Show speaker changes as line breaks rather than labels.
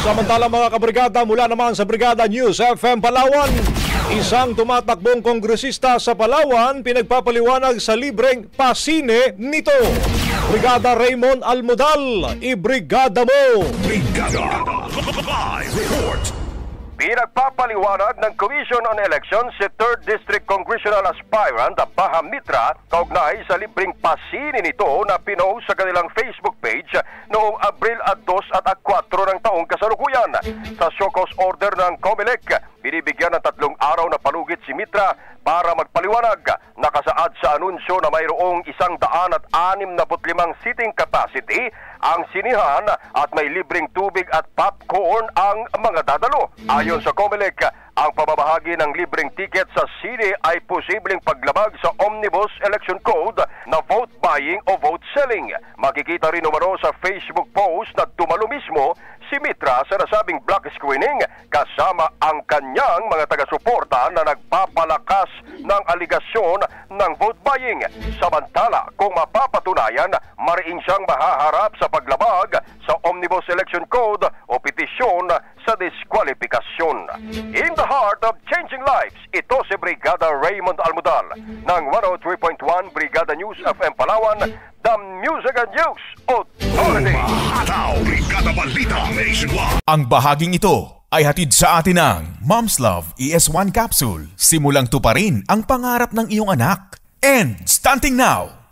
Samantala mga kabrigada, mula naman sa Brigada News FM Palawan, isang tumatakbong kongresista sa Palawan pinagpapaliwanag sa libreng pasine nito. Brigada Raymond Almudal, ibrigada mo!
Brigada Live Report.
Pinagpapaliwanag ng Commission on Elections si 3rd District Congressional Aspirant Baha Mitra kaugnay sa libreng pasini nito na pinost sa kanilang Facebook page noong Abril 2 at 4 ng taong kasalukuyan. Sa show cause order ng COMELEC, binibigyan ng 3 araw na palugit si Mitra para magpaliwanag. Nakasaad sa anunsyo na mayroong 165 seating capacity ang sinihan at may libreng tubig at popcorn ang mga dadalo. Ayon sa COMELEC, ang pamamahagi ng libreng ticket sa sine ay posibleng paglabag sa Omnibus Election Code na vote buying o vote selling. Makikita rin umano sa Facebook post na dumalo mismo si Mitra sa nasabing block screening kasama ang kanyang mga taga-suporta na nagpapalakas ng aligasyon ng vote buying. Samantala, kung mapapatunayan, mariin siyang mahaharap sa paglabag sa Omnibus Election Code o petisyon sa diskwalifikasyon. In the heart of changing lives, ito si Brigada Raymond Almudal ng 103.1 Brigada News FM Palawan, The Music and News Authority.
Brigada Balita Nationwide.
Ang bahaging ito ay hatid sa atin ng Mom's Love ES1 Capsule. Simulang tuparin ang pangarap ng iyong anak. And starting now,